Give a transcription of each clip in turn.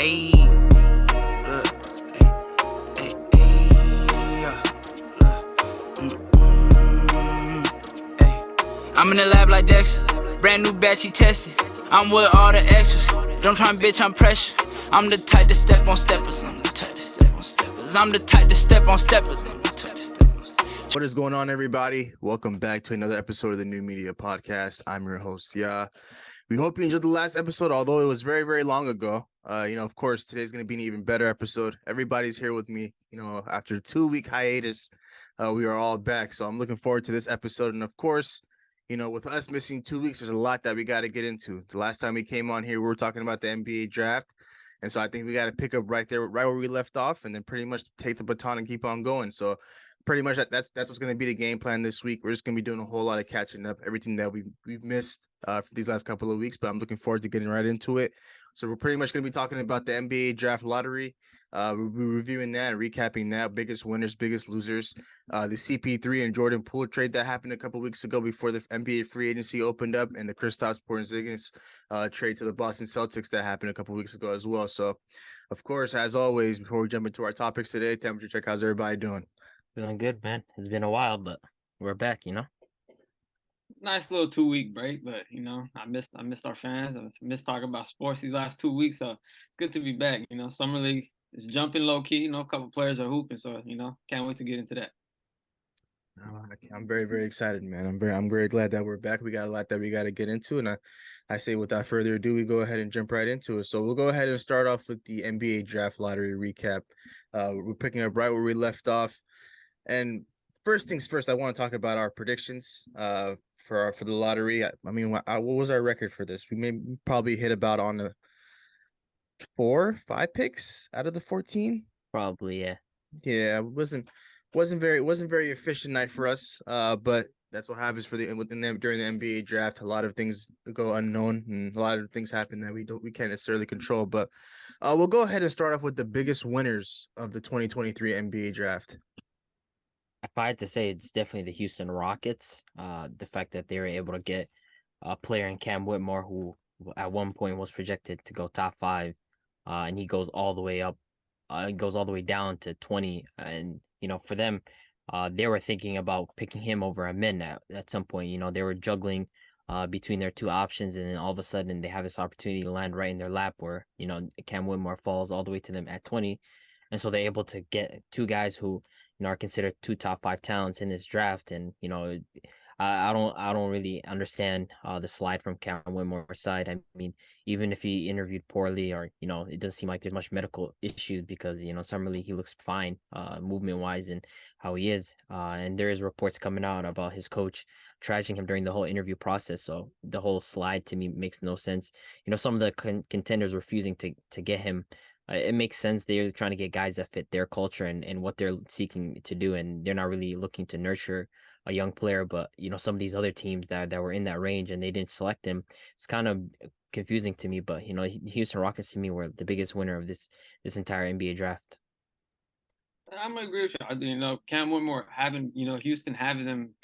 Ayy, look, yeah, ayy. I'm in the lab like Dexter, brand new batch he tested. I'm with all the extras, don't try and bitch, I'm pressure. I'm the type to step on steppers, I'm the type to step on steppers. I'm the type to step on steppers, I'm the type to step on steppers. What is going on, everybody? Welcome back to another episode of the New Media Podcast. I'm your host, We hope you enjoyed the last episode, although it was very, very long ago. Of course, today's going to be an even better episode. Everybody's here with me. After a 2-week hiatus, we are all back. So I'm looking forward to this episode. And of course, with us missing 2 weeks, there's a lot that we got to get into. The last time we came on here, we were talking about the NBA draft. And so I think we got to pick up right where we left off, and then pretty much take the baton and keep on going. So pretty much that's what's going to be the game plan this week. We're just going to be doing a whole lot of catching up, everything that we've missed for these last couple of weeks, but I'm looking forward to getting right into it. So we're pretty much going to be talking about the NBA draft lottery. We'll be reviewing that, recapping that, biggest winners, biggest losers, the CP3 and Jordan Poole trade that happened a couple of weeks ago before the NBA free agency opened up, and the Kristaps Porzingis trade to the Boston Celtics that happened a couple of weeks ago as well. So, of course, as always, before we jump into our topics today, temperature check. How's everybody doing? Feeling good, man. It's been a while, but we're back, Nice little 2-week break, but I missed our fans. I missed talking about sports these last 2 weeks, so it's good to be back. Summer League is jumping low key. A couple players are hooping, so can't wait to get into that. I'm very, very excited, man. I'm very glad that we're back. We got a lot that we got to get into, and I say without further ado, we go ahead and jump right into it. So we'll go ahead and start off with the NBA draft lottery recap. We're picking up right where we left off, and first things first, I want to talk about our predictions for the lottery. I mean, what was our record for this? We probably hit about on the 4-5 picks out of the 14. Probably, yeah. Yeah, it wasn't very efficient night for us. But that's what happens during the NBA draft. A lot of things go unknown, and a lot of things happen that we can't necessarily control. But we'll go ahead and start off with the biggest winners of the 2023 NBA draft. If I had to say, it's definitely the Houston Rockets. The fact that they were able to get a player in Cam Whitmore, who at one point was projected to go top 5, and he goes all the way up. Goes all the way down to 20, and for them, they were thinking about picking him over a min at some point. They were juggling between their two options, and then all of a sudden they have this opportunity to land right in their lap where Cam Whitmore falls all the way to them at 20, and so they're able to get two guys who are considered 2 top 5 talents in this draft. And I don't really understand the slide from Cam Whitmore's side. I mean, even if he interviewed poorly, or it doesn't seem like there's much medical issues, because summer league he looks fine movement wise and how he is, and there is reports coming out about his coach trashing him during the whole interview process. So the whole slide to me makes no sense. Some of the contenders refusing to get him. It makes sense. They're trying to get guys that fit their culture and what they're seeking to do, and they're not really looking to nurture a young player. But some of these other teams that were in that range and they didn't select him, it's kind of confusing to me. But Houston Rockets to me were the biggest winner of this entire NBA draft. I'm gonna agree with you. Cam Whitmore having Houston having them,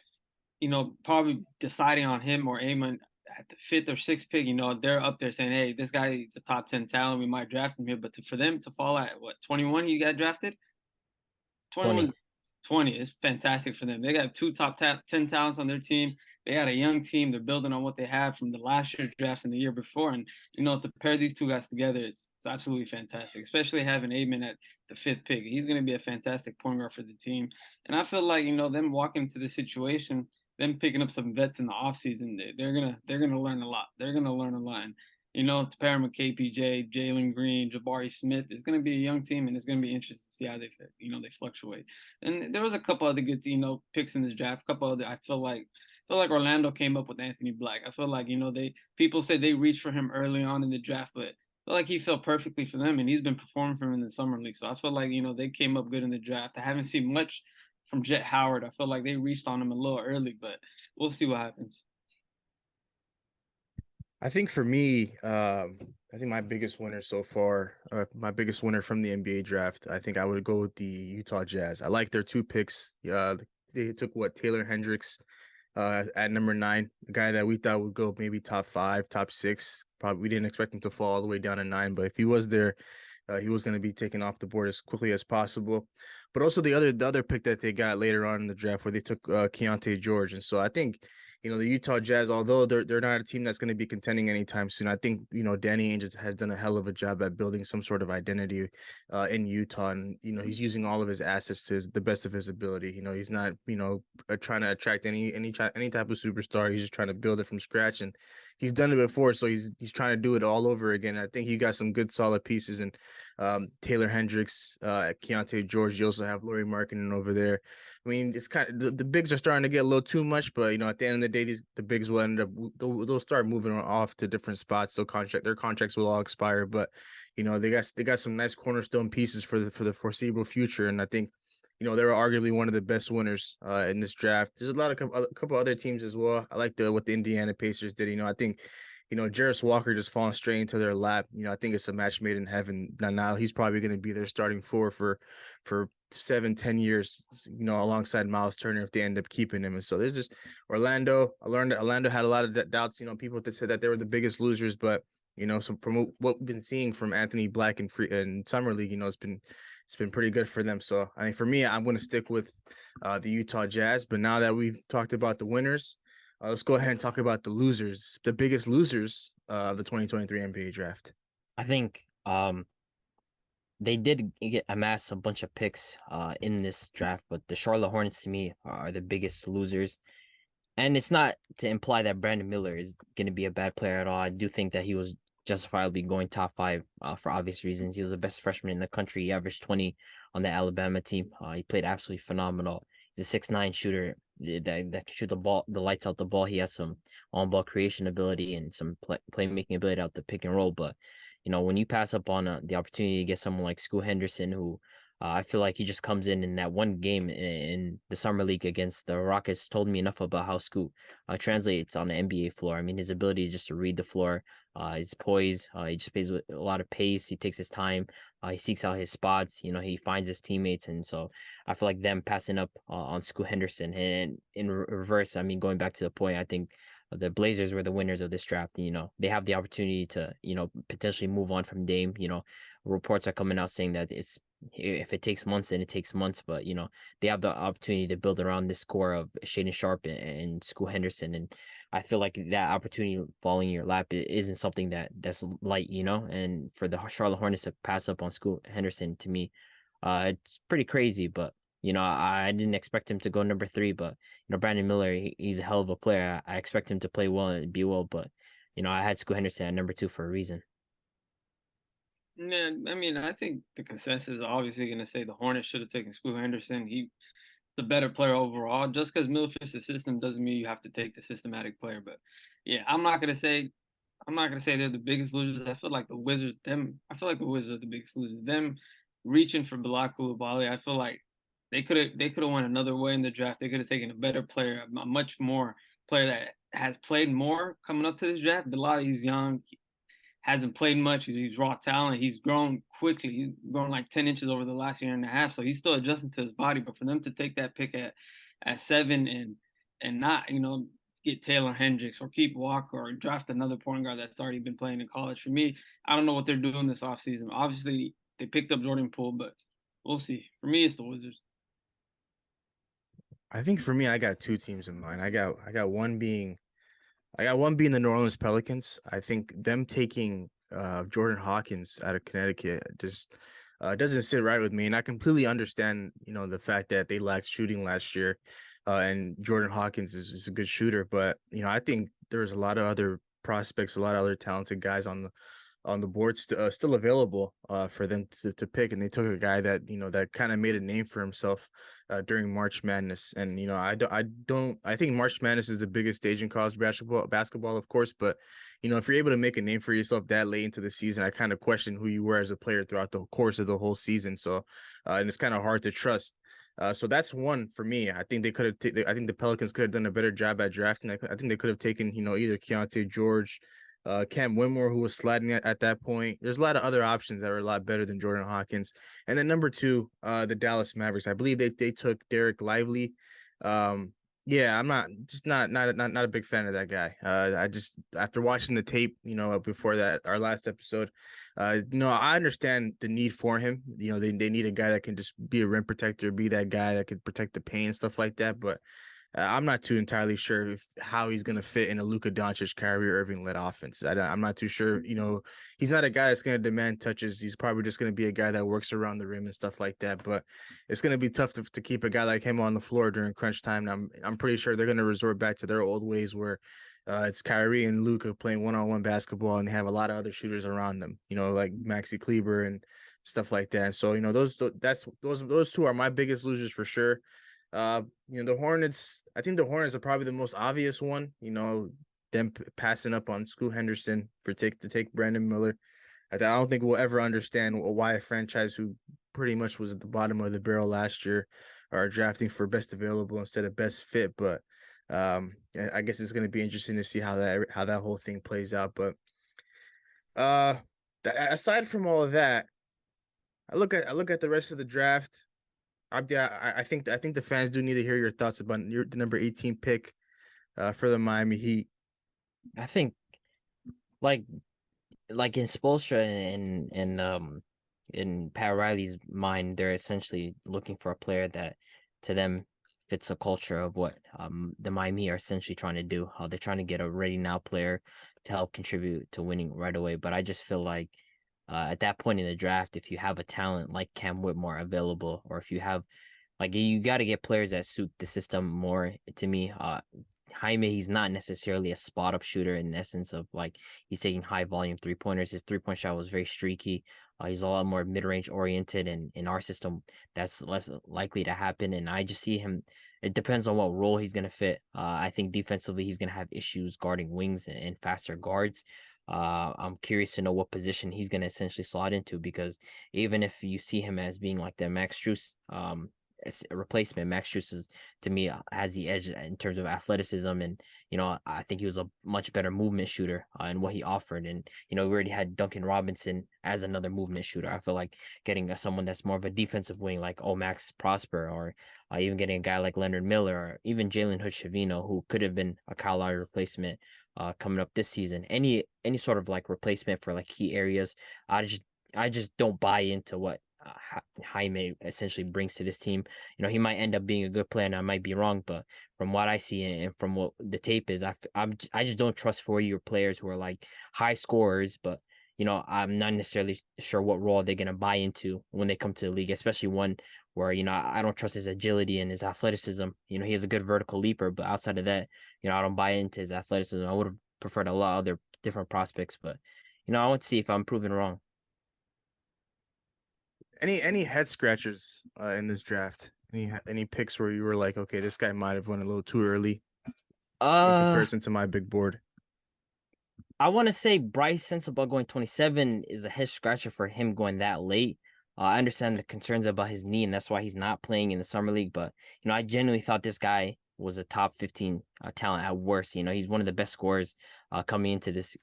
probably deciding on him or aiming at the 5th or 6th pick. They're up there saying, hey, this guy is a top 10 talent, we might draft him here. But for them to fall at 21, he got drafted. 20 is fantastic for them. They got 2 top 10 talents on their team. They got a young team. They're building on what they have from the last year's drafts and the year before. And, to pair these two guys together, it's absolutely fantastic, especially having Amen at the 5th pick. He's going to be a fantastic point guard for the team. And I feel like, them walking into this situation, them picking up some vets in the offseason, they're gonna learn a lot. They're going to learn a lot. And, to pair him with KPJ, Jalen Green, Jabari Smith, it's going to be a young team, and it's going to be interesting to see how they fluctuate. And there was a couple other good, picks in this draft. A couple other, I feel like Orlando came up with Anthony Black. I feel like, people said they reached for him early on in the draft, but I feel like he fell perfectly for them, and he's been performing for them in the summer league. So I feel like, they came up good in the draft. I haven't seen much from Jet Howard. I feel like they reached on him a little early, but we'll see what happens. I think for me, I think my biggest winner so far, my biggest winner from the NBA draft, I think I would go with the Utah Jazz. I like their 2 picks. They took Taylor Hendricks at number 9, a guy that we thought would go maybe top 5, top 6. Probably we didn't expect him to fall all the way down to 9, but if he was there, he was going to be taken off the board as quickly as possible. But also the other pick that they got later on in the draft, where they took Keontae George. And so I think, the Utah Jazz, although they're not a team that's going to be contending anytime soon, I think, Danny Ainge has done a hell of a job at building some sort of identity in Utah. And, he's using all of his assets to the best of his ability. He's not, trying to attract any type of superstar. He's just trying to build it from scratch. And he's done it before, so he's trying to do it all over again. I think he got some good solid pieces, and Taylor Hendricks, Keontae George. You also have Lauri Markkanen over there. I mean, it's kind of the bigs are starting to get a little too much, but at the end of the day, the bigs will end up they'll start moving off to different spots. So their contracts will all expire, but they got some nice cornerstone pieces for the foreseeable future, and I think they were arguably one of the best winners in this draft. There's a couple other teams as well. I like what the Indiana Pacers did. I think Jarris Walker just falling straight into their lap. I think it's a match made in heaven. Now he's probably going to be their starting four for 7-10 years, alongside Miles Turner if they end up keeping him. And so there's just Orlando. I learned that Orlando had a lot of doubts. People that said that they were the biggest losers, but so from what we've been seeing from Anthony Black and Summer League, it's been pretty good for them. So I think for me, I'm going to stick with the Utah Jazz. But now that we've talked about the winners, let's go ahead and talk about the losers, the biggest losers of the 2023 NBA draft. I think they did amass a bunch of picks in this draft, but the Charlotte Hornets to me are the biggest losers. And it's not to imply that Brandon Miller is going to be a bad player at all. I do think that he was justifiably going top 5 for obvious reasons. He was the best freshman in the country. He averaged 20 on the Alabama team. He played absolutely phenomenal. He's a 6'9" shooter that can shoot the lights out the ball. He has some on-ball creation ability and some playmaking ability out the pick and roll. But, when you pass up on the opportunity to get someone like Scoot Henderson, who I feel like he just comes in that one game in the summer league against the Rockets, told me enough about how Scoot translates on the NBA floor. I mean, his ability just to read the floor, his poise, he just plays with a lot of pace. He takes his time. He seeks out his spots. He finds his teammates. And so I feel like them passing up on Scoot Henderson. And in reverse, I mean, going back to the point, I think the Blazers were the winners of this draft. They have the opportunity to, potentially move on from Dame. Reports are coming out saying that if it takes months, then it takes months. But, they have the opportunity to build around this core of Shaedon Sharpe and Scoot Henderson. And I feel like that opportunity falling in your lap isn't something that's light, and for the Charlotte Hornets to pass up on Scoot Henderson, to me, it's pretty crazy. But, I didn't expect him to go number 3, but, Brandon Miller, he's a hell of a player. I expect him to play well and be well, but, I had Scoot Henderson at number 2 for a reason. Yeah, I mean, I think the consensus is obviously going to say the Hornets should have taken Scoot Henderson. He's the better player overall. Just because Miller fits the system doesn't mean you have to take the systematic player. But yeah, I'm not gonna say they're the biggest losers. I feel like the Wizards are the biggest losers. Them reaching for Bilal Coulibaly, I feel like they could have went another way in the draft. They could have taken a better player, a much more player that has played more coming up to this draft. Bilal, he's young, hasn't played much. He's raw talent. He's grown quickly. He's grown like 10 inches over the last year and a half. So he's still adjusting to his body. But for them to take that pick at 7 and not, get Taylor Hendricks or keep Walker or draft another point guard that's already been playing in college, for me, I don't know what they're doing this offseason. Obviously, they picked up Jordan Poole, but we'll see. For me, it's the Wizards. I think for me, I got 2 teams in mind. I got one being the New Orleans Pelicans. I think them taking Jordan Hawkins out of Connecticut just doesn't sit right with me. And I completely understand, the fact that they lacked shooting last year, and Jordan Hawkins is a good shooter. But, I think there's a lot of other prospects, a lot of other talented guys on the board still available for them to pick. And they took a guy that, that kind of made a name for himself during March Madness. And, I think March Madness is the biggest stage in college basketball, of course. But, if you're able to make a name for yourself that late into the season, I kind of question who you were as a player throughout the course of the whole season. So, and it's kind of hard to trust. So that's one for me. I think I think the Pelicans could have done a better job at drafting. I think they could have taken, either Keontae George, Cam Whitmore, who was sliding at that point. There's a lot of other options that were a lot better than Jordan Hawkins. And then number 2, the Dallas Mavericks. I believe they took Derek Lively. Yeah, I'm not a big fan of that guy. I just after watching the tape, before that our last episode, I understand the need for him. They need a guy that can just be a rim protector, be that guy that could protect the paint and stuff like that. But I'm not too entirely sure how he's going to fit in a Luka Doncic, Kyrie Irving led offense. I'm not too sure. He's not a guy that's going to demand touches. He's probably just going to be a guy that works around the rim and stuff like that. But it's going to be tough to keep a guy like him on the floor during crunch time. And I'm pretty sure they're going to resort back to their old ways where it's Kyrie and Luka playing one-on-one basketball, and they have a lot of other shooters around them. Like Maxi Kleber and stuff like that. So those two are my biggest losers for sure. The Hornets, I think the Hornets are probably the most obvious one, them passing up on Scoot Henderson to take Brandon Miller. I don't think we'll ever understand why a franchise who pretty much was at the bottom of the barrel last year are drafting for best available instead of best fit. But I guess it's going to be interesting to see how that whole thing plays out. But aside from all of that, I look at the rest of the draft. I think the fans do need to hear your thoughts about the number 18 pick for the Miami Heat. I think like in Spoelstra and in Pat Riley's mind, they're essentially looking for a player that to them fits a culture of what the Miami are essentially trying to do. They're trying to get a ready now player to help contribute to winning right away. But I just feel like at that point in the draft, if you have a talent like Cam Whitmore available, or if you have you got to get players that suit the system more. To me, Jaime, he's not necessarily a spot up shooter in the essence of he's taking high volume 3-pointers. His 3-point shot was very streaky. He's a lot more mid range oriented, and in our system, that's less likely to happen. And I just see him. It depends on what role he's gonna fit. I think defensively he's gonna have issues guarding wings and faster guards. I'm curious to know what position he's gonna essentially slot into, because even if you see him as being like the Max Strus a replacement, Max Strus is, to me, has the edge in terms of athleticism, and I think he was a much better movement shooter in what he offered. And we already had Duncan Robinson as another movement shooter. I feel like getting someone that's more of a defensive wing like Max Prosper, or even getting a guy like Leonard Miller, or even Jalen Hood-Schifino, who could have been a Kyle Lowry replacement coming up this season. Any sort of replacement for key areas. I just don't buy into what Jaime essentially brings to this team. He might end up being a good player, and I might be wrong, but from what I see and from what the tape is, I just don't trust 4-year players who are high scorers, but I'm not necessarily sure what role they're gonna buy into when they come to the league, especially one where I don't trust his agility and his athleticism. He has a good vertical leaper, but outside of that, I don't buy into his athleticism. I would have preferred a lot of other different prospects, but I want to see if I'm proven wrong. Any head scratchers in this draft? Any picks where you were like, okay, this guy might have went a little too early in comparison to my big board? I want to say Bryce Sensabaugh going 27 is a head scratcher for him going that late. I understand the concerns about his knee, and that's why he's not playing in the summer league. But I genuinely thought this guy was a top 15 talent at worst. He's one of the best scorers coming into this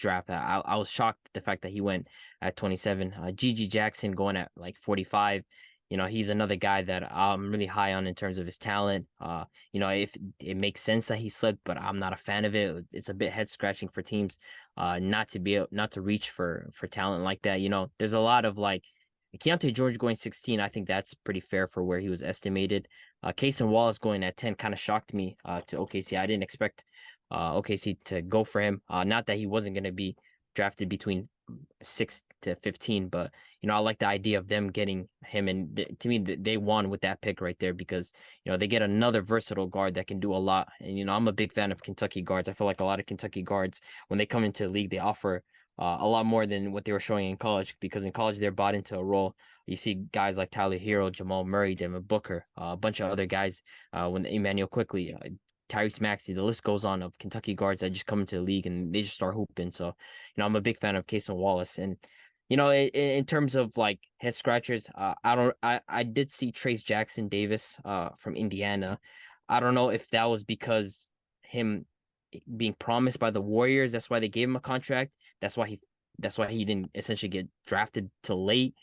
draft. I was shocked at the fact that he went at 27. Gigi Jackson going at 45. He's another guy that I'm really high on in terms of his talent. If it makes sense that he slipped, but I'm not a fan of it. It's a bit head scratching for teams not to reach for talent like that. There's a lot of Keontae George going 16. I think that's pretty fair for where he was estimated. Cason Wallace going at 10 kind of shocked me to OKC. I didn't expect OKC to go for him. Not that he wasn't going to be drafted between 6 to 15, but I like the idea of them getting him, and to me they won with that pick right there, because they get another versatile guard that can do a lot. And I'm a big fan of Kentucky guards. I feel like a lot of Kentucky guards, when they come into the league, they offer a lot more than what they were showing in college, because in college they're bought into a role. You see guys like Tyler Hero, Jamal Murray, Devin Booker, a bunch of other guys, when Emmanuel Quickly, Tyrese Maxey, the list goes on of Kentucky guards that just come into the league and they just start hooping. So, I'm a big fan of Cason Wallace. And, in terms of head scratchers, I did see Trace Jackson Davis from Indiana. I don't know if that was because him being promised by the Warriors, that's why they gave him a contract. That's why he didn't essentially get drafted till late,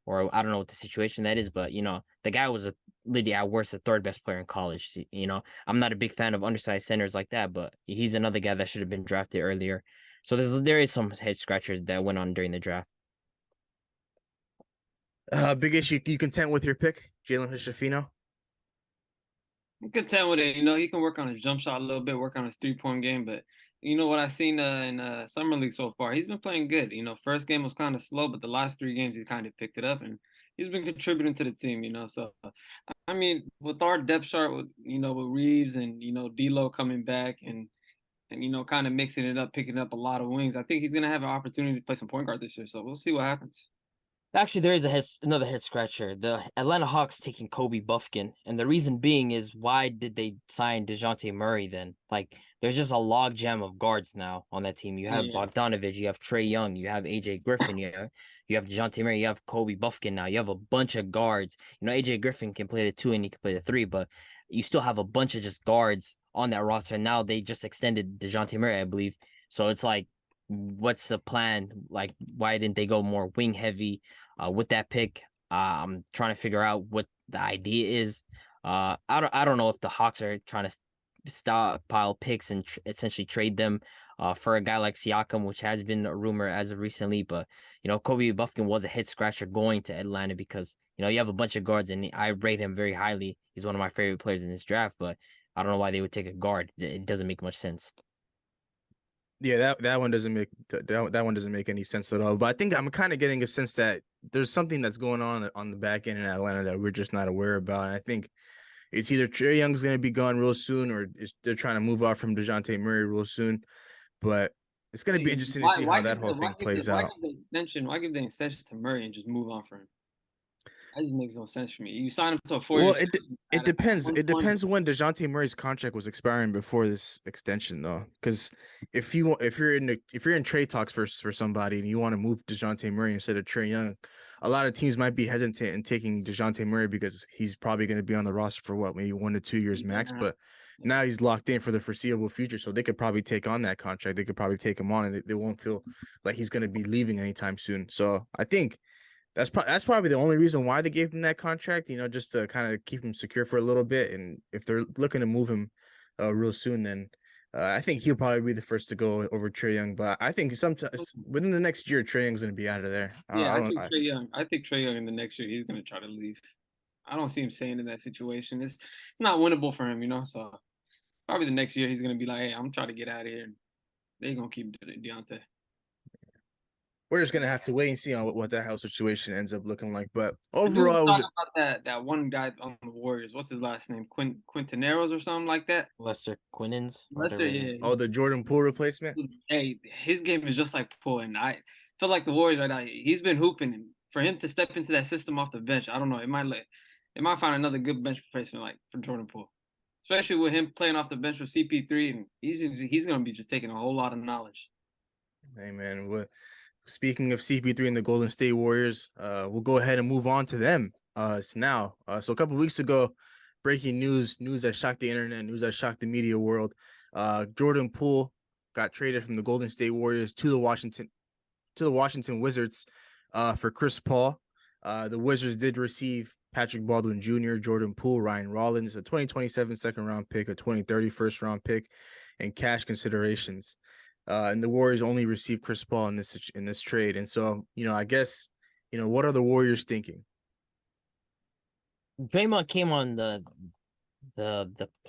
or I don't know what the situation that is, but the guy was literally at worst the third best player in college. I'm not a big fan of undersized centers like that, but he's another guy that should have been drafted earlier. So there is some head scratchers that went on during the draft. Big issue. You content with your pick, Jalen Hood-Schifino? I'm content with it. He can work on his jump shot a little bit, work on his 3-point game. But what I've seen in summer league so far, he's been playing good. First game was kind of slow, but the last 3 games he's kind of picked it up, and he's been contributing to the team. So I mean, with our depth chart, with Reeves and D'Lo coming back and kind of mixing it up, picking up a lot of wings, I think he's gonna have an opportunity to play some point guard this year. So we'll see what happens. Actually, there is another head scratcher. The Atlanta Hawks taking Kobe Buffkin, and the reason being is why did they sign DeJounte Murray then? Like, there's just a log jam of guards now on that team. You have Bogdanovich, you have Trae Young, you have AJ Griffin, you have DeJounte Murray, you have Kobe Buffkin now. You have a bunch of guards. AJ Griffin can play the 2 and he can play the 3, but you still have a bunch of just guards on that roster. And now they just extended DeJounte Murray, I believe. So it's like, what's the plan? Like, why didn't they go more wing heavy with that pick? I'm trying to figure out what the idea is. I don't know if the Hawks are trying to stockpile picks and essentially trade them for a guy like Siakam, which has been a rumor as of recently. But Kobe Buffkin was a head scratcher going to Atlanta because you have a bunch of guards, and I rate him very highly. He's one of my favorite players in this draft, but I don't know why they would take a guard. It doesn't make much sense. Yeah, that one doesn't make that one doesn't make any sense at all. But I think I'm kind of getting a sense that there's something that's going on the back end in Atlanta that we're just not aware about. And I think it's either Trae Young's going to be gone real soon, or they're trying to move off from DeJounte Murray real soon. But it's going to be interesting to see how that whole thing plays out. Why give the extension to Murray and just move on for him? That just makes no sense for me. You sign him to a 4-year. Well, it depends. It depends when DeJounte Murray's contract was expiring before this extension, though. Because if you're in trade talks for somebody and you want to move DeJounte Murray instead of Trae Young, a lot of teams might be hesitant in taking DeJounte Murray because he's probably going to be on the roster for maybe 1 to 2 years max. But now he's locked in for the foreseeable future, so they could probably take on that contract. They could probably take him on, and they won't feel like he's going to be leaving anytime soon. So I think that's probably the only reason why they gave him that contract, just to kind of keep him secure for a little bit. And if they're looking to move him real soon, then I think he'll probably be the first to go over Trae Young. But I think sometimes within the next year, Trae Young's going to be out of there. I think Trae Young in the next year, he's going to try to leave. I don't see him staying in that situation. It's not winnable for him, So probably the next year, he's going to be like, hey, I'm trying to get out of here. And they're going to keep Deontay. We're just gonna have to wait and see on what that house situation ends up looking like. But overall, about that one guy on the Warriors. What's his last name? Quintaneros or something like that. Lester Quinnins. Yeah. Oh, the Jordan Poole replacement. Hey, his game is just like Poole, and I feel like the Warriors right now. He's been hooping, and for him to step into that system off the bench, I don't know. It might find another good bench replacement like for Jordan Poole, especially with him playing off the bench with CP3, and he's gonna be just taking a whole lot of knowledge. Hey man, speaking of CP3 and the Golden State Warriors, we'll go ahead and move on to them now. So a couple of weeks ago, breaking news that shocked the internet, news that shocked the media world. Jordan Poole got traded from the Golden State Warriors to the Washington Wizards for Chris Paul. The Wizards did receive Patrick Baldwin Jr., Jordan Poole, Ryan Rollins, a 2027 second-round pick, a 2030 first-round pick, and cash considerations. And the Warriors only received Chris Paul in this trade. And so, I guess, what are the Warriors thinking? Draymond came on the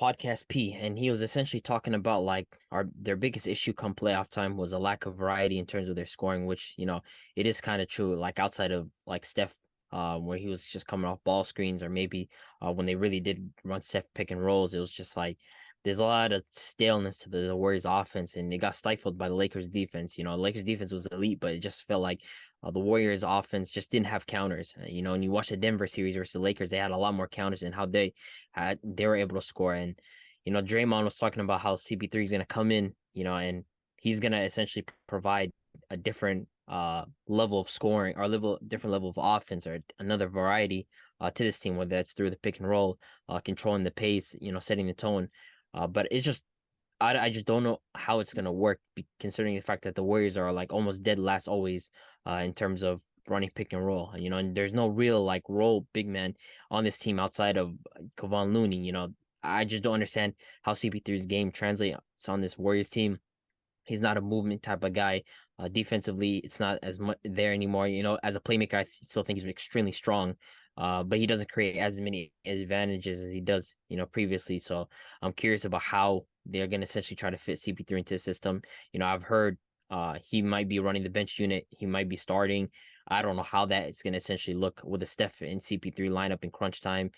podcast P, and he was essentially talking about like their biggest issue come playoff time was a lack of variety in terms of their scoring, which it is kind of true. Like outside of like Steph, where he was just coming off ball screens, or maybe when they really did run Steph pick and rolls, it was just like there's a lot of staleness to the Warriors offense, and it got stifled by the Lakers defense. The Lakers defense was elite, but it just felt like the Warriors offense just didn't have counters. And you watch the Denver series versus the Lakers, they had a lot more counters and how they were able to score. And, Draymond was talking about how CP3 is going to come in, and he's going to essentially provide a different level of scoring or different level of offense or another variety to this team, whether that's through the pick and roll, controlling the pace, setting the tone. But it's just, I just don't know how it's going to work, considering the fact that the Warriors are like almost dead last always in terms of running pick and roll. You know, and there's no real like role big man on this team outside of Kevon Looney. You know, I just don't understand how CP3's game translates on this Warriors team. He's not a movement type of guy. Defensively, it's not as much there anymore. You know, as a playmaker, I still think he's extremely strong. But he doesn't create as many advantages as he does, you know, previously. So I'm curious about how they're going to essentially try to fit CP3 into the system. You know, I've heard he might be running the bench unit. He might be starting. I don't know how that is going to essentially look with a Steph and CP3 lineup in crunch time.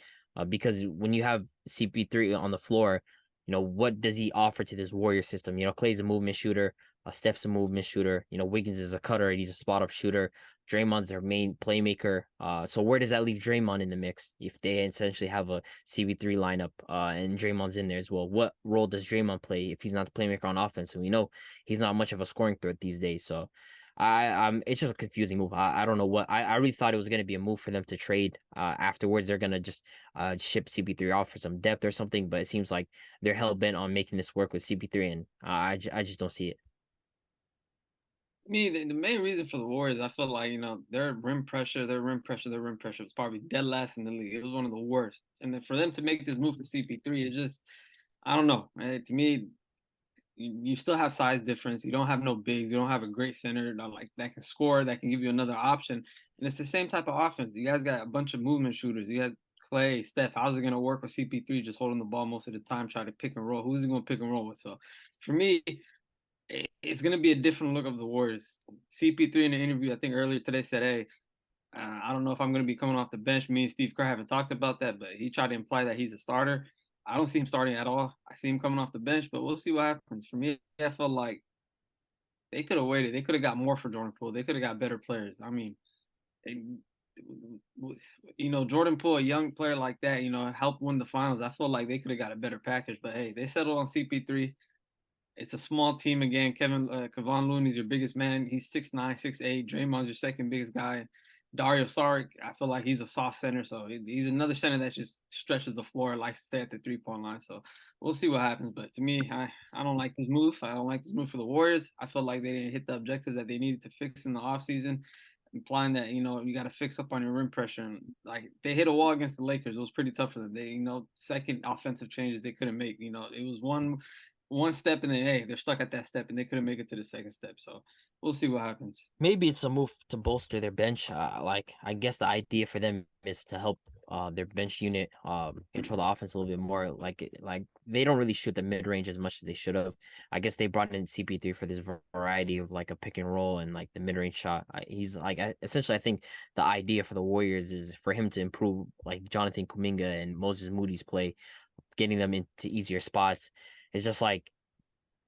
Because when you have CP3 on the floor, you know, what does he offer to this Warrior system? You know, Clay's a movement shooter. Steph's a movement shooter. You know, Wiggins is a cutter. He's a spot up shooter. Draymond's their main playmaker. So where does that leave Draymond in the mix if they essentially have a CP3 lineup and Draymond's in there as well? What role does Draymond play if he's not the playmaker on offense? And we know he's not much of a scoring threat these days. So it's just a confusing move. I don't know what I really thought it was going to be a move for them to trade. Afterwards, they're going to just ship CP3 off for some depth or something. But it seems like they're hell bent on making this work with CP3, and I just don't see it. Me, the main reason for the Warriors, I feel like, their rim pressure was probably dead last in the league. It was one of the worst. And then for them to make this move for CP3, it just, I don't know. To me, you still have size difference. You don't have no bigs. You don't have a great center that can score, that can give you another option. And it's the same type of offense. You guys got a bunch of movement shooters. You got Clay, Steph. How's it going to work with CP3 just holding the ball most of the time, trying to pick and roll? Who's he going to pick and roll with? So for me, it's going to be a different look of the Warriors. CP3 in the interview, I think earlier today, said, hey, I don't know if I'm going to be coming off the bench. Me and Steve Kerr haven't talked about that, but he tried to imply that he's a starter. I don't see him starting at all. I see him coming off the bench, but we'll see what happens. For me, I felt like they could have waited. They could have got more for Jordan Poole. They could have got better players. I mean, Jordan Poole, a young player like that, helped win the finals. I feel like they could have got a better package, but hey, they settled on CP3. It's a small team again. Kevon Looney's your biggest man. He's 6'9", 6'8". Draymond's your second biggest guy. Dario Saric, I feel like he's a soft center, so he's another center that just stretches the floor, likes to stay at the three-point line. So we'll see what happens. But to me, I don't like this move. I don't like this move for the Warriors. I feel like they didn't hit the objectives that they needed to fix in the offseason, implying that, you got to fix up on your rim pressure. And like they hit a wall against the Lakers. It was pretty tough for them. They, second offensive changes they couldn't make. It was one step and then, hey, they're stuck at that step and they couldn't make it to the second step. So we'll see what happens. Maybe it's a move to bolster their bench. I guess the idea for them is to help their bench unit control the offense a little bit more. Like they don't really shoot the mid range as much as they should have. I guess they brought in CP3 for this variety of like a pick and roll and like the mid range shot. Essentially, I think the idea for the Warriors is for him to improve like Jonathan Kuminga and Moses Moody's play, getting them into easier spots. It's just I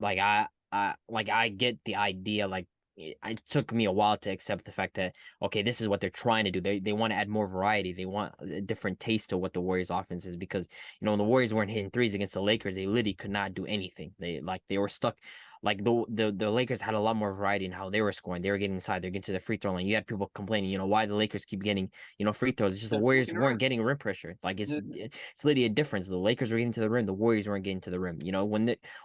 get the idea. Like it took me a while to accept the fact that, okay, this is what they're trying to do. They want to add more variety. They want a different taste to what the Warriors offense is, because, when the Warriors weren't hitting threes against the Lakers, they literally could not do anything. They were stuck. Like the Lakers had a lot more variety in how they were scoring. They were getting inside. They're getting to the free throw line. You had people complaining, why the Lakers keep getting, free throws. It's just the Warriors weren't getting rim pressure. Like it's literally a difference. The Lakers were getting to the rim. The Warriors weren't getting to the rim.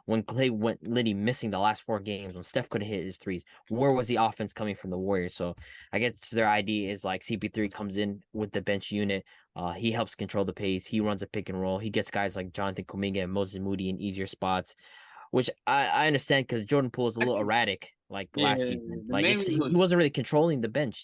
When Clay went literally missing the last 4 games, when Steph couldn't hit his threes, where was the offense coming from the Warriors? So I guess their idea is like CP3 comes in with the bench unit. He helps control the pace. He runs a pick and roll. He gets guys like Jonathan Kuminga and Moses Moody in easier spots, which I understand because Jordan Poole is a little erratic last season. He wasn't really controlling the bench,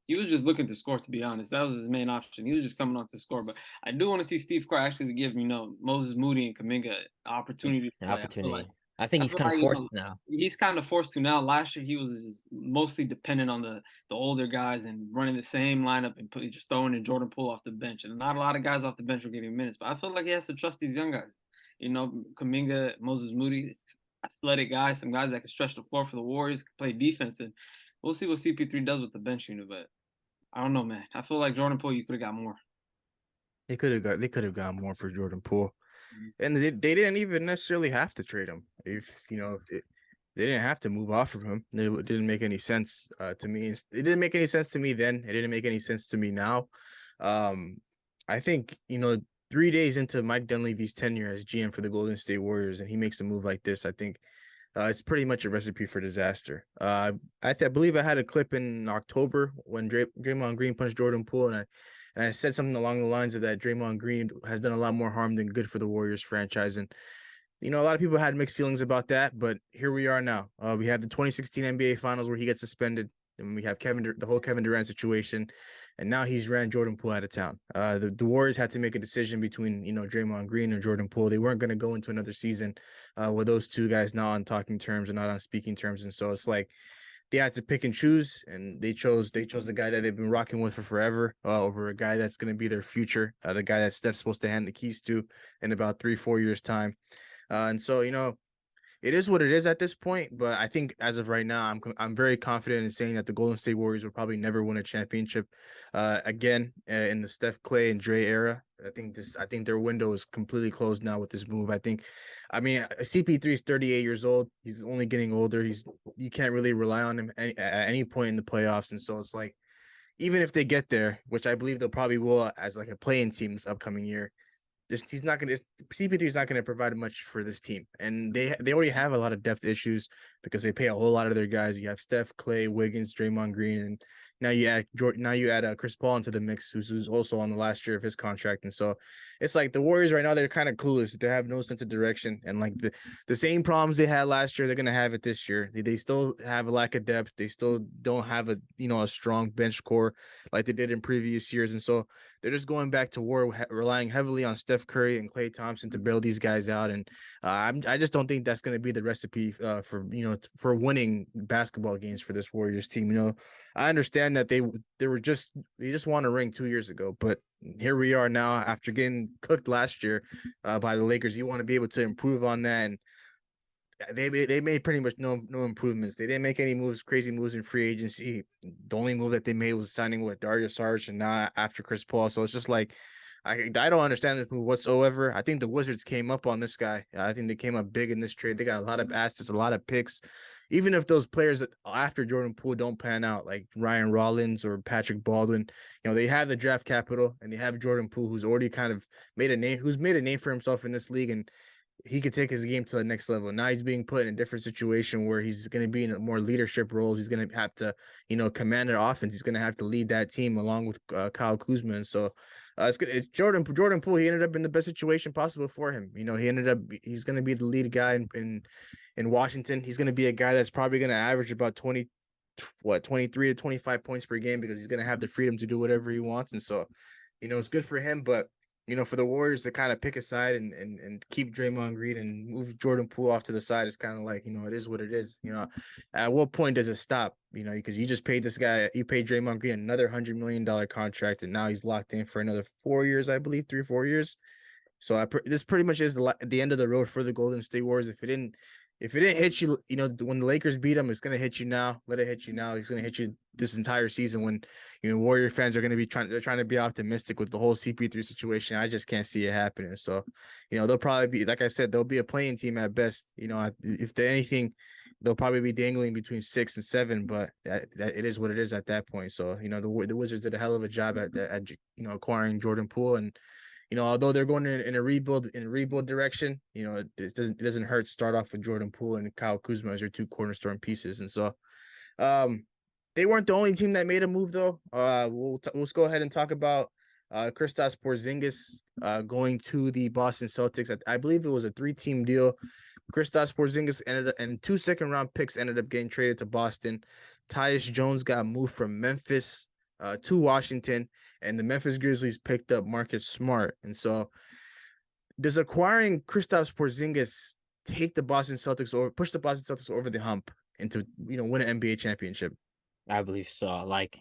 He was just looking to score, to be honest. That was his main option. He was just coming on to score. But I do want to see Steve Kerr actually give, Moses Moody and Kuminga opportunity to play. I think he's kind of forced now. He's kind of forced to now. Last year, he was mostly dependent on the older guys and running the same lineup and just throwing in Jordan Poole off the bench. And not a lot of guys off the bench were getting minutes. But I feel like he has to trust these young guys. Kuminga, Moses Moody, athletic guys, some guys that can stretch the floor for the Warriors, can play defense. And we'll see what CP3 does with the bench unit. But I don't know, man. I feel like Jordan Poole, you could have got more. They could have got more for Jordan Poole. And they didn't even necessarily have to trade him. If they didn't have to move off of him. It didn't make any sense to me. It didn't make any sense to me then. It didn't make any sense to me now. I think 3 days into Mike Dunleavy's tenure as GM for the Golden State Warriors, and he makes a move like this, I think it's pretty much a recipe for disaster. I believe I had a clip in October when Draymond Green punched Jordan Poole, and I said something along the lines of that Draymond Green has done a lot more harm than good for the Warriors franchise. And a lot of people had mixed feelings about that, but here we are now. We have the 2016 NBA Finals where he gets suspended, and we have the whole Kevin Durant situation, and now he's ran Jordan Poole out of town. The Warriors had to make a decision between Draymond Green and Jordan Poole. They weren't going to go into another season with those two guys not on talking terms and not on speaking terms, and so it's like they had to pick and choose, and they chose the guy that they've been rocking with for forever over a guy that's going to be their future, the guy that Steph's supposed to hand the keys to in about 3-4 years time. And so, it is what it is at this point. But I think as of right now, I'm very confident in saying that the Golden State Warriors will probably never win a championship again in the Steph, Clay, and Dre era. I think their window is completely closed now with this move. CP3 is 38 years old. He's only getting older. You can't really rely on him at any point in the playoffs. And so it's like, even if they get there, which I believe they'll probably will as like a play-in team this upcoming year, CP3 is not gonna provide much for this team, and they already have a lot of depth issues because they pay a whole lot of their guys. You have Steph, Clay, Wiggins, Draymond Green, and now you add Chris Paul into the mix, who's also on the last year of his contract. And so it's like the Warriors right now, they're kind of clueless. They have no sense of direction, and like the same problems they had last year, they're gonna have it this year. They still have a lack of depth. They still don't have a strong bench core like they did in previous years, and so they're just going back to war, relying heavily on Steph Curry and Klay Thompson to bail these guys out. And I just don't think that's going to be the recipe for winning basketball games for this Warriors team. I understand that they just won a ring 2 years ago, but here we are now after getting cooked last year by the Lakers. You want to be able to improve on that, and they made pretty much no improvements. They didn't make any crazy moves in free agency. The only move that they made was signing with Dario Saric, and now after Chris Paul. So it's just like I don't understand this move whatsoever. I think the Wizards came up on this guy. I think they came up big in this trade. They got a lot of assets, a lot of picks. Even if those players after Jordan Poole don't pan out, like Ryan Rollins or Patrick Baldwin, they have the draft capital, and they have Jordan Poole, who's already kind of made a name for himself in this league, and he could take his game to the next level. Now he's being put in a different situation where he's going to be in more leadership roles. He's going to have to, command an offense. He's going to have to lead that team along with Kyle Kuzma. And so it's Jordan Poole. He ended up in the best situation possible for him. He's going to be the lead guy in Washington. He's going to be a guy that's probably going to average about 23 to 25 points per game because he's going to have the freedom to do whatever he wants. And so, it's good for him, but for the Warriors to kind of pick a side and keep Draymond Green and move Jordan Poole off to the side is kind of like, it is what it is. At what point does it stop? Because you just paid this guy, you paid Draymond Green another $100 million contract, and now he's locked in for another 4 years, I believe, 3-4 years. So this pretty much is the end of the road for the Golden State Warriors. If it didn't hit you, when the Lakers beat them, it's going to hit you now. Let it hit you now. It's going to hit you this entire season when, Warrior fans are going to be trying to be optimistic with the whole CP3 situation. I just can't see it happening. So, they'll probably be, like I said, they'll be a playing team at best. If anything, they'll probably be dangling between 6 and 7, but it is what it is at that point. So, the Wizards did a hell of a job at acquiring Jordan Poole, and although they're going in a rebuild direction, it doesn't hurt to start off with Jordan Poole and Kyle Kuzma as your two cornerstone pieces. And so, they weren't the only team that made a move though. We'll go ahead and talk about Kristaps Porzingis going to the Boston Celtics. I believe it was a 3-team deal. Kristaps Porzingis and 2 second-round picks ended up getting traded to Boston. Tyus Jones got moved from Memphis to Washington, and the Memphis Grizzlies picked up Marcus Smart. And so, does acquiring Kristaps Porzingis push the Boston Celtics over the hump into win an NBA championship? I believe so. Like,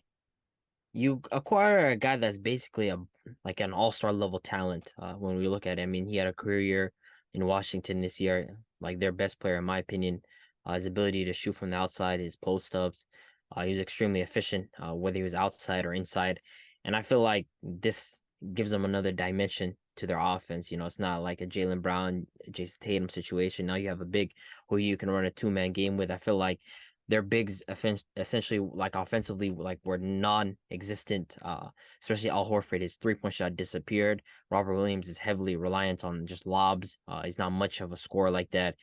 you acquire a guy that's basically an all-star level talent. When we look at it, I mean, he had a career year in Washington this year, like their best player in my opinion. His ability to shoot from the outside, his post-ups. He was extremely efficient, whether he was outside or inside. And I feel like this gives them another dimension to their offense. It's not like a Jaylen Brown, Jason Tatum situation. Now you have a big who you can run a 2-man game with. I feel like their bigs essentially, like offensively, like were non-existent. Especially Al Horford, his 3-point shot disappeared. Robert Williams is heavily reliant on just lobs. He's not much of a scorer like that.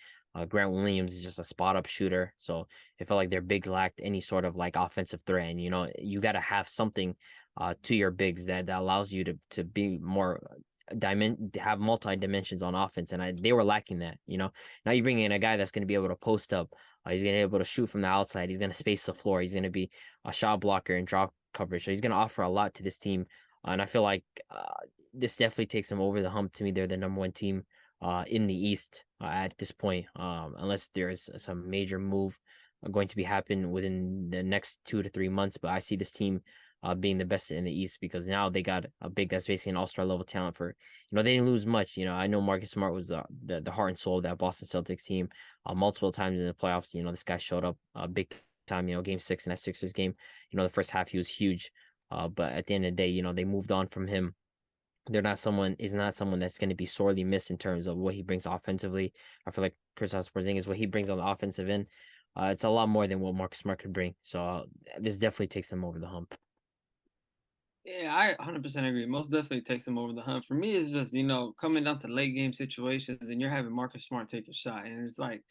Grant Williams is just a spot up shooter, so it felt like their bigs lacked any sort of like offensive threat. And you got to have something to your bigs that allows you to be more have multi dimensions on offense, and they were lacking that. Now you bring in a guy that's going to be able to post up. He's going to be able to shoot from the outside. He's going to space the floor. He's going to be a shot blocker and drop coverage. So he's going to offer a lot to this team, and I feel like this definitely takes them over the hump. To me, they're the number one team in the East at this point, unless there's some major move going to be happen within the next 2 to 3 months. But I see this team being the best in the East, because now they got a big that's basically an all-star level talent for, they didn't lose much. I know Marcus Smart was the heart and soul of that Boston Celtics team multiple times in the playoffs. This guy showed up big time, game 6 in that Sixers game. The first half he was huge, but at the end of the day, they moved on from him. He's not someone that's going to be sorely missed in terms of what he brings offensively. I feel like Kristaps Porzingis, what he brings on the offensive end, it's a lot more than what Marcus Smart could bring. So this definitely takes them over the hump. Yeah, I 100% agree. Most definitely takes them over the hump. For me, it's just, coming down to late game situations and you're having Marcus Smart take a shot. And it's like,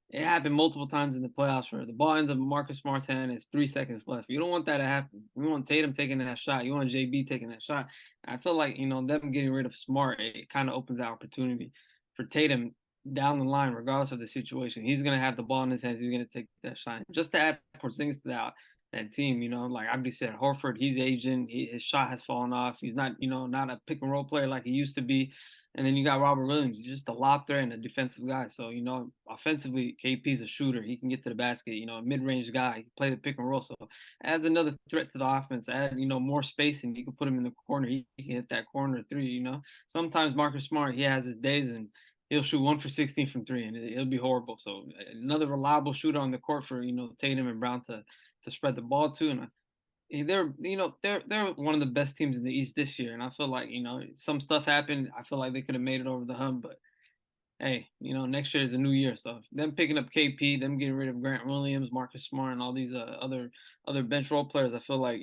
it happened multiple times in the playoffs where the ball ends up in Marcus Smart's hand and it's 3 seconds left. You don't want that to happen. You want Tatum taking that shot. You want JB taking that shot. I feel like, them getting rid of Smart, it kind of opens the opportunity for Tatum down the line, regardless of the situation. He's going to have the ball in his hands. He's going to take that shot. Just to add Porzingis to that team, like Abdi said, Horford, he's aging. His shot has fallen off. He's not, not a pick and roll player like he used to be. And then you got Robert Williams, he's just a lob threat and a defensive guy. So, offensively, KP's a shooter. He can get to the basket, a mid-range guy. He can play the pick and roll. So adds another threat to the offense. Add, more spacing. You can put him in the corner. He can hit that corner 3, Sometimes Marcus Smart, he has his days and he'll shoot 1 for 16 from 3 and it'll be horrible. So another reliable shooter on the court for, Tatum and Brown to spread the ball to. And they're one of the best teams in the East this year, and I feel like some stuff happened. I feel like they could have made it over the hump, but hey, next year is a new year, so them picking up KP, them getting rid of Grant Williams, Marcus Smart, and all these other bench role players, I feel like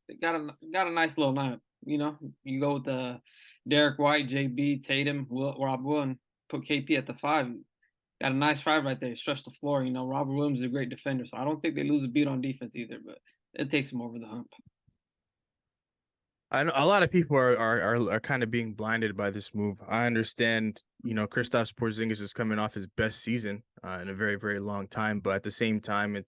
they got a nice little lineup. You go with Derek White, JB, Tatum, Rob Will, and put KP at the 5. Got a nice 5 right there. Stretch the floor. Robert Williams is a great defender, so I don't think they lose a beat on defense either, but it takes them over the hump. I know a lot of people are kind of being blinded by this move. I understand, Kristaps Porzingis is coming off his best season in a very, very long time, but at the same time,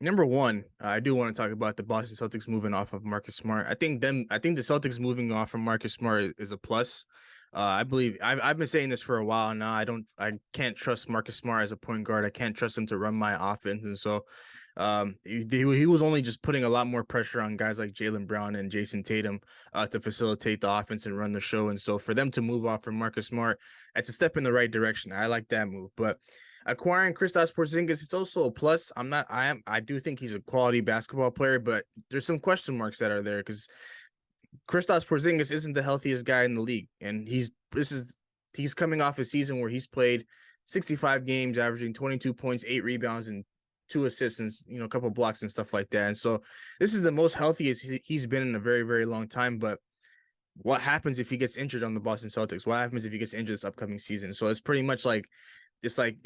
number one, I do want to talk about the Boston Celtics moving off of Marcus Smart. I think the Celtics moving off from Marcus Smart is a plus. I believe I've been saying this for a while now. I can't trust Marcus Smart as a point guard. I can't trust him to run my offense, and so he was only just putting a lot more pressure on guys like Jaylen Brown and Jason Tatum to facilitate the offense and run the show. And so for them to move off from Marcus Smart, it's a step in the right direction. I like that move, but acquiring Kristaps Porzingis, it's also a plus. I do think he's a quality basketball player, but there's some question marks that are there because Kristaps Porzingis isn't the healthiest guy in the league, and he's coming off a season where he's played 65 games, averaging 22 points, 8 rebounds, and 2 assists, and a couple blocks and stuff like that. And so this is the most healthiest he's been in a very, very long time. But what happens if he gets injured on the Boston Celtics? What happens if he gets injured this upcoming season? So it's pretty much like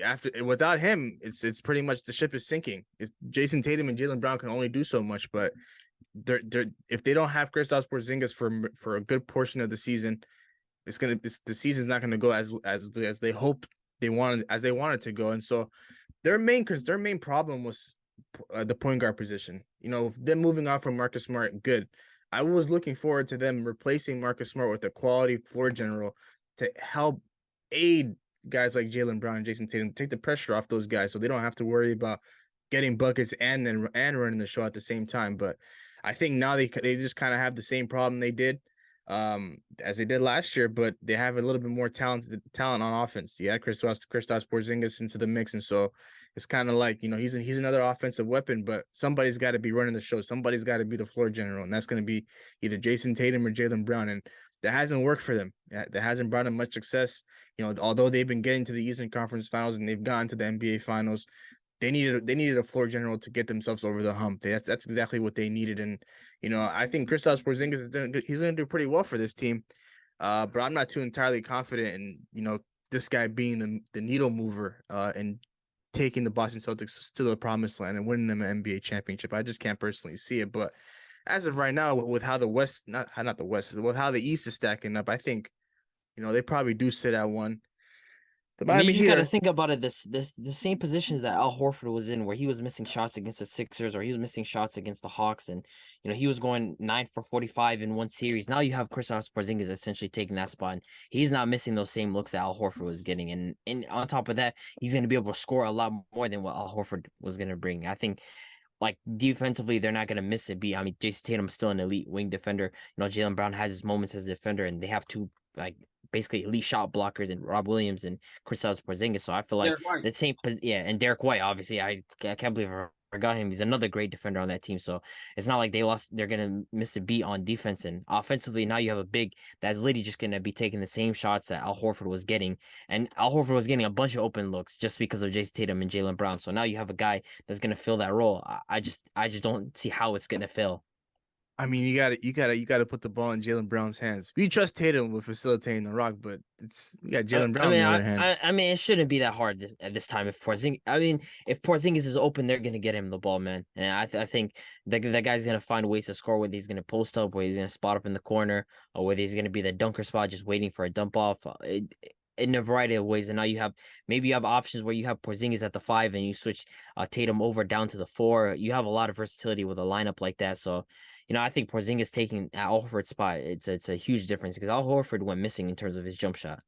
after without him, it's pretty much the ship is sinking. Jason Tatum and Jaylen Brown can only do so much, but they're if they don't have Kristaps Porzingis for a good portion of the season, the season's not going to go as they hope they wanted to go. And so their main problem was the point guard position. Them moving off from Marcus Smart, good. I was looking forward to them replacing Marcus Smart with a quality floor general to help aid guys like Jaylen Brown and Jason Tatum, take the pressure off those guys so they don't have to worry about getting buckets and running the show at the same time. But I think now they just kind of have the same problem they did as they did last year, but they have a little bit more talent on offense. Yeah, Kristaps Porzingis into the mix, and so it's kind of like he's another offensive weapon, but somebody's got to be running the show. Somebody's got to be the floor general, and that's going to be either Jason Tatum or Jaylen Brown, and that hasn't worked for them. That hasn't brought them much success. Although they've been getting to the Eastern Conference Finals and they've gotten to the NBA Finals, they needed a floor general to get themselves over the hump. That's exactly what they needed. And, I think Kristaps Porzingis he's going to do pretty well for this team. But I'm not too entirely confident in, this guy being the needle mover and taking the Boston Celtics to the promised land and winning them an NBA championship. I just can't personally see it. But as of right now, with how the West, not the West, with how the East is stacking up, I think, they probably do sit at one. The I mean, Miami you just Heat got to are, think about it. The same positions that Al Horford was in, where he was missing shots against the Sixers, or he was missing shots against the Hawks, and he was going 9 for 45 in one series. Now you have Kristaps Porzingis essentially taking that spot, and he's not missing those same looks that Al Horford was getting. And on top of that, he's going to be able to score a lot more than what Al Horford was going to bring. I think. Like defensively, they're not gonna miss a beat. I mean, Jason Tatum's still an elite wing defender. Jalen Brown has his moments as a defender, and they have two like basically elite shot blockers and Rob Williams and Kristaps Porzingis. So I feel like Derek White. the same, yeah, and Derek White. Obviously, I can't believe I forgot him. He's another great defender on that team. So it's not like they're gonna miss a beat on defense. And offensively, now you have a big that's literally just gonna be taking the same shots that Al Horford was getting, and Al Horford was getting a bunch of open looks just because of Jason Tatum and Jalen Brown. So now you have a guy that's gonna fill that role. I just don't see how it's gonna fill. I mean, you gotta put the ball in Jalen Brown's hands. We trust Tatum with facilitating the rock, but we got Jalen Brown on the other hand. I mean, it shouldn't be that hard at this time. If Porzingis is open, they're gonna get him the ball, man. And I think the guy's gonna find ways to score. Whether he's gonna post up, whether he's gonna spot up in the corner, or whether he's gonna be the dunker spot, just waiting for a dump off. In a variety of ways, and now you have options where you have Porzingis at the 5 and you switch Tatum over down to the 4. You have a lot of versatility with a lineup like that. So, I think Porzingis taking Al Horford's spot, it's a huge difference because Al Horford went missing in terms of his jump shot.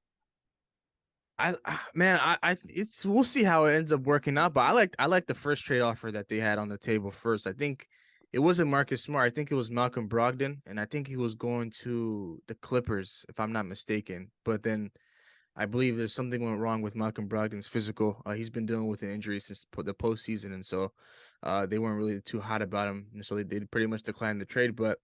We'll see how it ends up working out, but I like the first trade offer that they had on the table first. I think it wasn't Marcus Smart. I think it was Malcolm Brogdon, and I think he was going to the Clippers, if I'm not mistaken. But then I believe there's something went wrong with Malcolm Brogdon's physical. He's been dealing with an injury since the postseason, and so they weren't really too hot about him, and so they pretty much declined the trade. But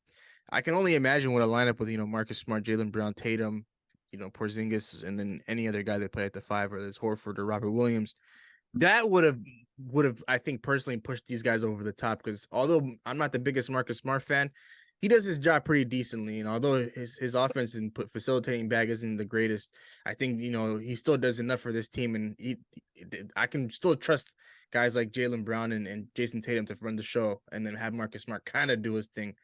I can only imagine what a lineup with Marcus Smart, Jalen Brown, Tatum, Porzingis, and then any other guy they play at the 5, whether it's Horford or Robert Williams, that would have I think personally pushed these guys over the top. Because although I'm not the biggest Marcus Smart fan, he does his job pretty decently, and although his offense and facilitating bag isn't the greatest, I think he still does enough for this team, and I can still trust guys like Jalen Brown and Jason Tatum to run the show, and then have Marcus Smart kind of do his thing.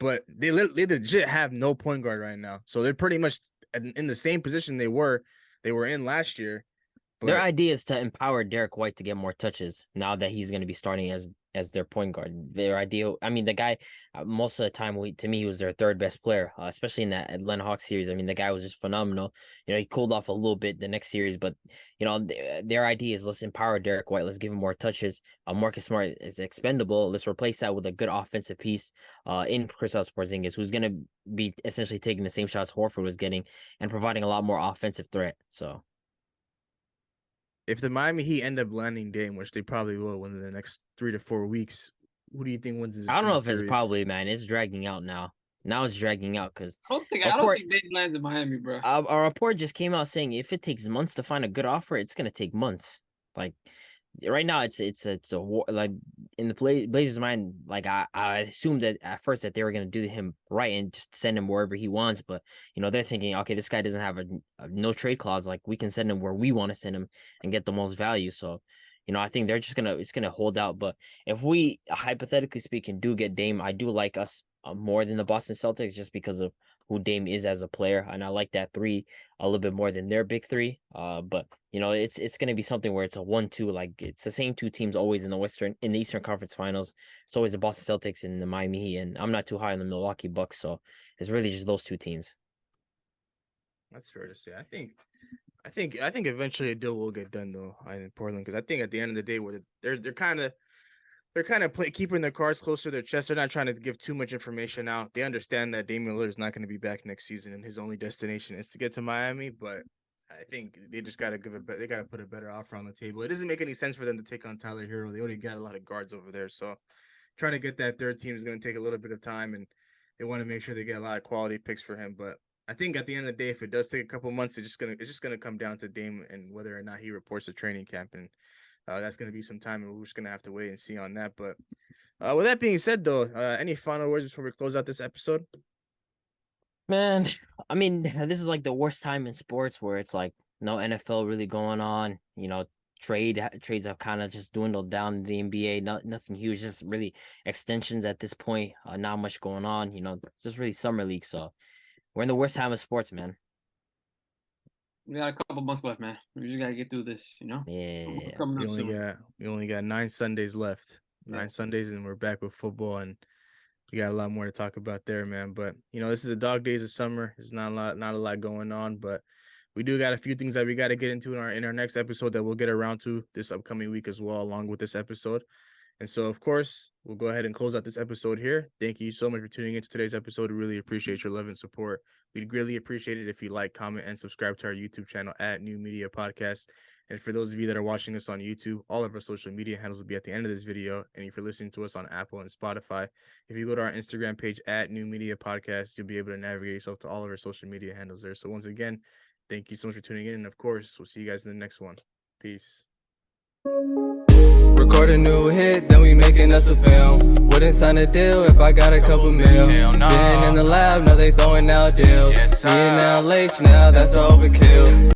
But they legit have no point guard right now, so they're pretty much in the same position they were in last year. But their idea is to empower Derek White to get more touches now that he's going to be starting as their point guard. Their idea, I mean, the guy most of the time, to me, he was their third best player, especially in that Atlanta Hawks series. I mean, the guy was just phenomenal. He cooled off a little bit the next series, but their idea is let's empower Derek White, let's give him more touches. Marcus Smart is expendable. Let's replace that with a good offensive piece in Kristaps Porzingis, who's going to be essentially taking the same shots Horford was getting and providing a lot more offensive threat. So. If the Miami Heat end up landing Dame, which they probably will within the next 3 to 4 weeks, who do you think wins this? I don't know if series? it's probably, man. It's dragging out now. Now it's dragging out because I don't think Dame lands in Miami, bro. A report just came out saying if it takes months to find a good offer, it's gonna take months. Like right now, it's a war. Like in the Blazers' mind, like I assumed that at first that they were gonna do him right and just send him wherever he wants. But they're thinking, okay, this guy doesn't have a no trade clause. Like we can send him where we want to send him and get the most value. So. I think they're just it's gonna hold out. But if we, hypothetically speaking, do get Dame, I do like us more than the Boston Celtics just because of who Dame is as a player, and I like that 3 a little bit more than their big 3. But it's gonna be something where it's a 1-2, like it's the same 2 teams always in the Eastern Conference Finals. It's always the Boston Celtics and the Miami Heat, and I'm not too high on the Milwaukee Bucks, so it's really just those 2 teams. That's fair to say. I think eventually a deal will get done though in Portland, because I think at the end of the day, where they're kind of keeping their cards close to their chest. They're not trying to give too much information out. They understand that Damian Lillard is not going to be back next season, and his only destination is to get to Miami. But I think they just got to they got to put a better offer on the table. It doesn't make any sense for them to take on Tyler Hero. They already got a lot of guards over there, so trying to get that third team is going to take a little bit of time, and they want to make sure they get a lot of quality picks for him. But I think at the end of the day, if it does take a couple months, it's just gonna come down to Dame and whether or not he reports to training camp, and that's gonna be some time, and we're just gonna have to wait and see on that. But with that being said, though, any final words before we close out this episode? Man, I mean, this is like the worst time in sports where it's like no NFL really going on. Trades have kind of just dwindled down in the NBA. Nothing huge, just really extensions at this point. Not much going on. Just really summer league. So we're in the worst time of sports, man. We got a couple months left, man. We just gotta get through this, Yeah. Coming up soon. We only got 9 Sundays left. Yeah. 9 Sundays, and we're back with football, and we got a lot more to talk about there, man. But this is the dog days of summer. There's not a lot going on, but we do got a few things that we got to get into in our next episode that we'll get around to this upcoming week as well, along with this episode. And so, of course, we'll go ahead and close out this episode here. Thank you so much for tuning into today's episode. We really appreciate your love and support. We'd greatly appreciate it if you like, comment, and subscribe to our YouTube channel at New Media Podcast. And for those of you that are watching us on YouTube, all of our social media handles will be at the end of this video. And if you're listening to us on Apple and Spotify, if you go to our Instagram page at New Media Podcast, you'll be able to navigate yourself to all of our social media handles there. So once again, thank you so much for tuning in. And of course, we'll see you guys in the next one. Peace. Record a new hit, then we making us a film. Wouldn't sign a deal if I got a couple mil. Been in the lab, now they throwing out deals. Me and now H, now that's overkill.